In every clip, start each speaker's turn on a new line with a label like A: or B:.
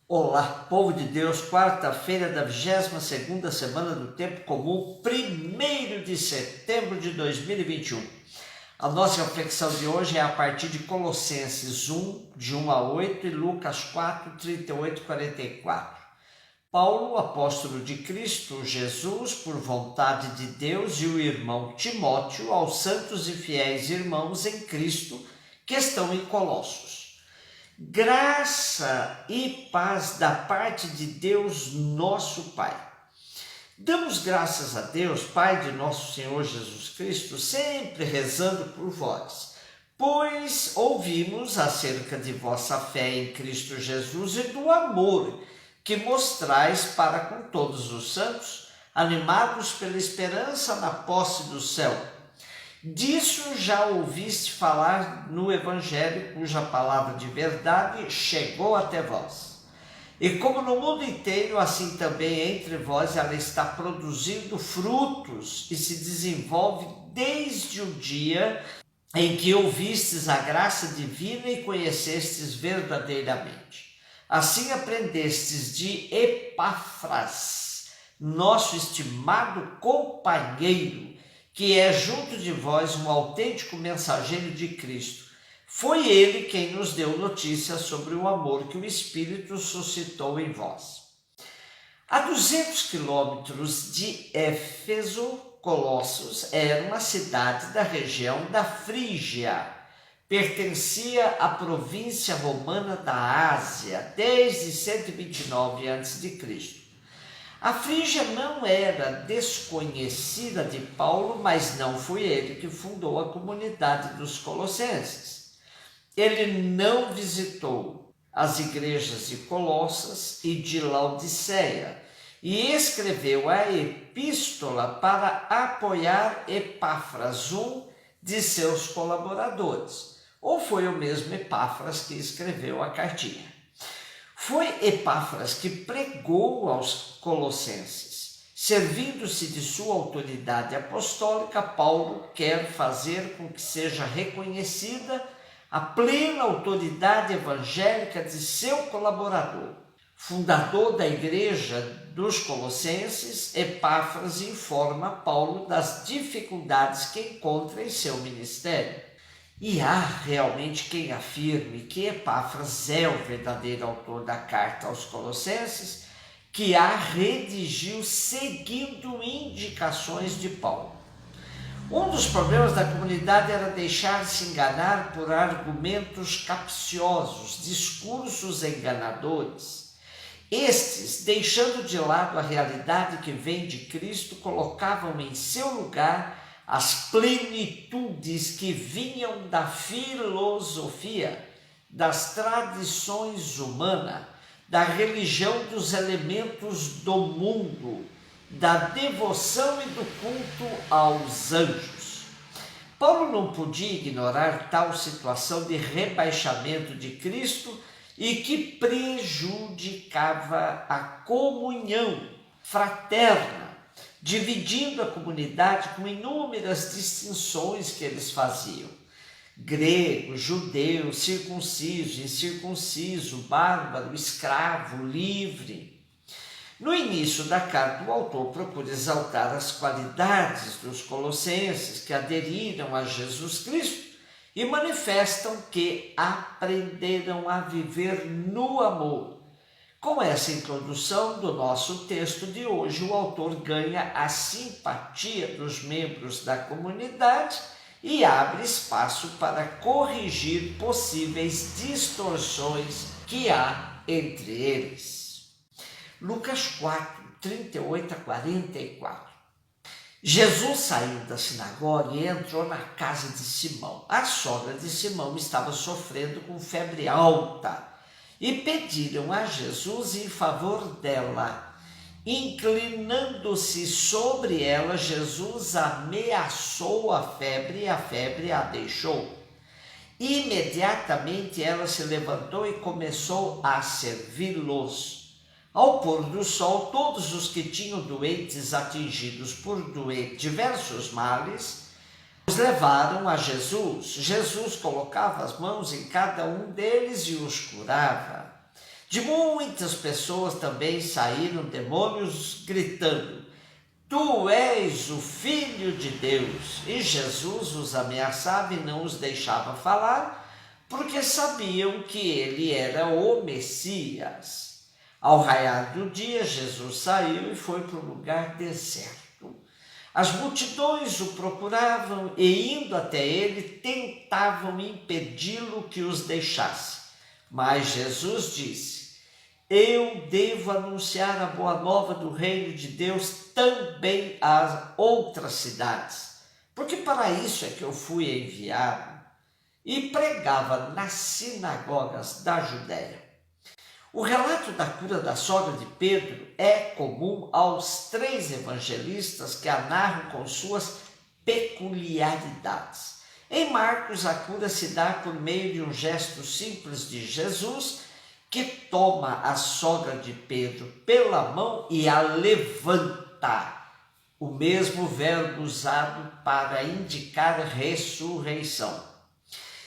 A: Olá, povo de Deus, quarta-feira da 22ª semana do Tempo Comum, 1º de setembro de 2021. A nossa reflexão de hoje é a partir de Colossenses 1, de 1 a 8 e Lucas 4, 38 e 44. Paulo, apóstolo de Cristo Jesus, por vontade de Deus, e o irmão Timóteo, aos santos e fiéis irmãos em Cristo que estão em Colossos. Graça e paz da parte de Deus, nosso Pai. Damos graças a Deus, Pai de nosso Senhor Jesus Cristo, sempre rezando por vós, pois ouvimos acerca de vossa fé em Cristo Jesus e do amor que mostrais para com todos os santos, animados pela esperança na posse do céu. Disso já ouviste falar no Evangelho, cuja palavra de verdade chegou até vós. E como no mundo inteiro, assim também entre vós ela está produzindo frutos e se desenvolve desde o dia em que ouvistes a graça divina e conhecestes verdadeiramente. Assim aprendestes de Epáfras, nosso estimado companheiro, que é junto de vós um autêntico mensageiro de Cristo. Foi ele quem nos deu notícia sobre o amor que o Espírito suscitou em vós. A 200 quilômetros de Éfeso, Colossos era uma cidade da região da Frígia. Pertencia à província romana da Ásia desde 129 a.C. A Frígia não era desconhecida de Paulo, mas não foi ele que fundou a comunidade dos Colossenses. Ele não visitou as igrejas de Colossas e de Laodiceia e escreveu a epístola para apoiar Epáfras, um de seus colaboradores. Ou foi o mesmo Epáfras que escreveu a cartinha? Foi Epáfras que pregou aos colossenses. Servindo-se de sua autoridade apostólica, Paulo quer fazer com que seja reconhecida a plena autoridade evangélica de seu colaborador. Fundador da igreja dos colossenses, Epáfras informa Paulo das dificuldades que encontra em seu ministério. E há realmente quem afirme que Epáfras é o verdadeiro autor da carta aos Colossenses, que a redigiu seguindo indicações de Paulo. Um dos problemas da comunidade era deixar-se enganar por argumentos capciosos, discursos enganadores. Estes, deixando de lado a realidade que vem de Cristo, colocavam em seu lugar as plenitudes que vinham da filosofia, das tradições humanas, da religião dos elementos do mundo, da devoção e do culto aos anjos. Paulo não podia ignorar tal situação de rebaixamento de Cristo e que prejudicava a comunhão fraterna, dividindo a comunidade com inúmeras distinções que eles faziam. Grego, judeu, circunciso, incircunciso, bárbaro, escravo, livre. No início da carta, o autor procura exaltar as qualidades dos colossenses que aderiram a Jesus Cristo e manifestam que aprenderam a viver no amor. Com essa introdução do nosso texto de hoje, o autor ganha a simpatia dos membros da comunidade e abre espaço para corrigir possíveis distorções que há entre eles. Lucas 4, 38 a 44. Jesus saiu da sinagoga e entrou na casa de Simão. A sogra de Simão estava sofrendo com febre alta e pediram a Jesus em favor dela. Inclinando-se sobre ela, Jesus ameaçou a febre e a febre a deixou. Imediatamente ela se levantou e começou a servi-los. Ao pôr do sol, todos os que tinham doentes atingidos por diversos males, os levaram a Jesus. Jesus colocava as mãos em cada um deles e os curava. De muitas pessoas também saíram demônios gritando: Tu és o Filho de Deus. E Jesus os ameaçava e não os deixava falar, porque sabiam que ele era o Messias. Ao raiar do dia, Jesus saiu e foi para um lugar deserto. As multidões o procuravam e, indo até ele, tentavam impedi-lo que os deixasse. Mas Jesus disse: Eu devo anunciar a boa nova do reino de Deus também às outras cidades, porque para isso é que eu fui enviado. E pregava nas sinagogas da Judéia. O relato da cura da sogra de Pedro é comum aos 3 evangelistas que a narram com suas peculiaridades. Em Marcos, a cura se dá por meio de um gesto simples de Jesus, que toma a sogra de Pedro pela mão e a levanta, o mesmo verbo usado para indicar ressurreição.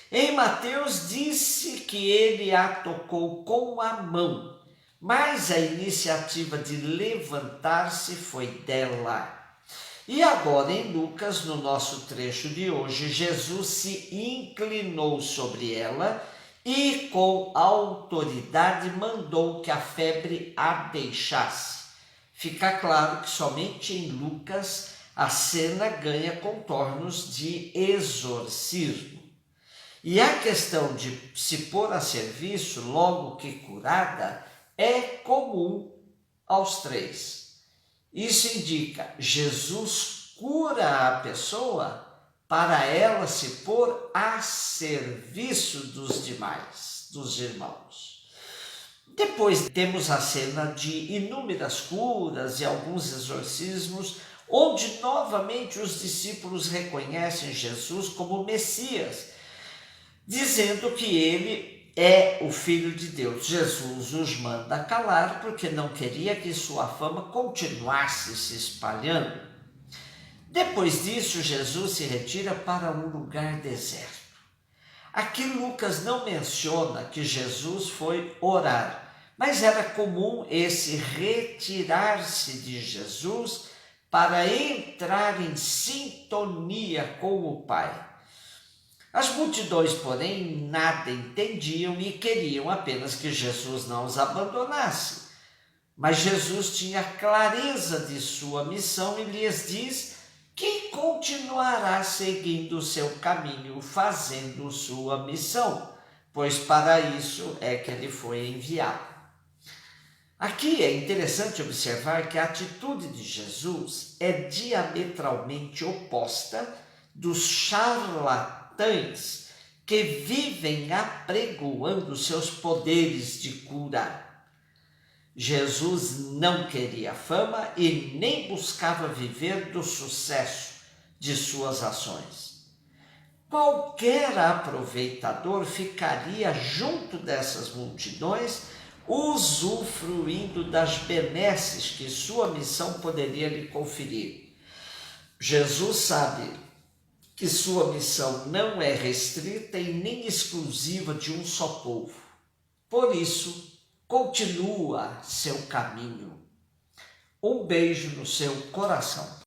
A: Em Mateus disse que ele a tocou com a mão, mas a iniciativa de levantar-se foi dela. E agora em Lucas, no nosso trecho de hoje, Jesus se inclinou sobre ela e com autoridade mandou que a febre a deixasse. Fica claro que somente em Lucas a cena ganha contornos de exorcismo. E a questão de se pôr a serviço logo que curada é comum aos 3. Isso indica: Jesus cura a pessoa para ela se pôr a serviço dos demais, dos irmãos. Depois temos a cena de inúmeras curas e alguns exorcismos, onde novamente os discípulos reconhecem Jesus como Messias, dizendo que ele é o Filho de Deus. Jesus os manda calar porque não queria que sua fama continuasse se espalhando. Depois disso, Jesus se retira para um lugar deserto. Aqui Lucas não menciona que Jesus foi orar, mas era comum esse retirar-se de Jesus para entrar em sintonia com o Pai. As multidões, porém, nada entendiam e queriam apenas que Jesus não os abandonasse. Mas Jesus tinha clareza de sua missão e lhes diz que continuará seguindo o seu caminho, fazendo sua missão, pois para isso é que ele foi enviado. Aqui é interessante observar que a atitude de Jesus é diametralmente oposta dos charlatães que vivem apregoando seus poderes de cura. Jesus não queria fama e nem buscava viver do sucesso de suas ações. Qualquer aproveitador ficaria junto dessas multidões, usufruindo das benesses que sua missão poderia lhe conferir. Jesus sabe que sua missão não é restrita e nem exclusiva de um só povo. Por isso, continua seu caminho. Um beijo no seu coração.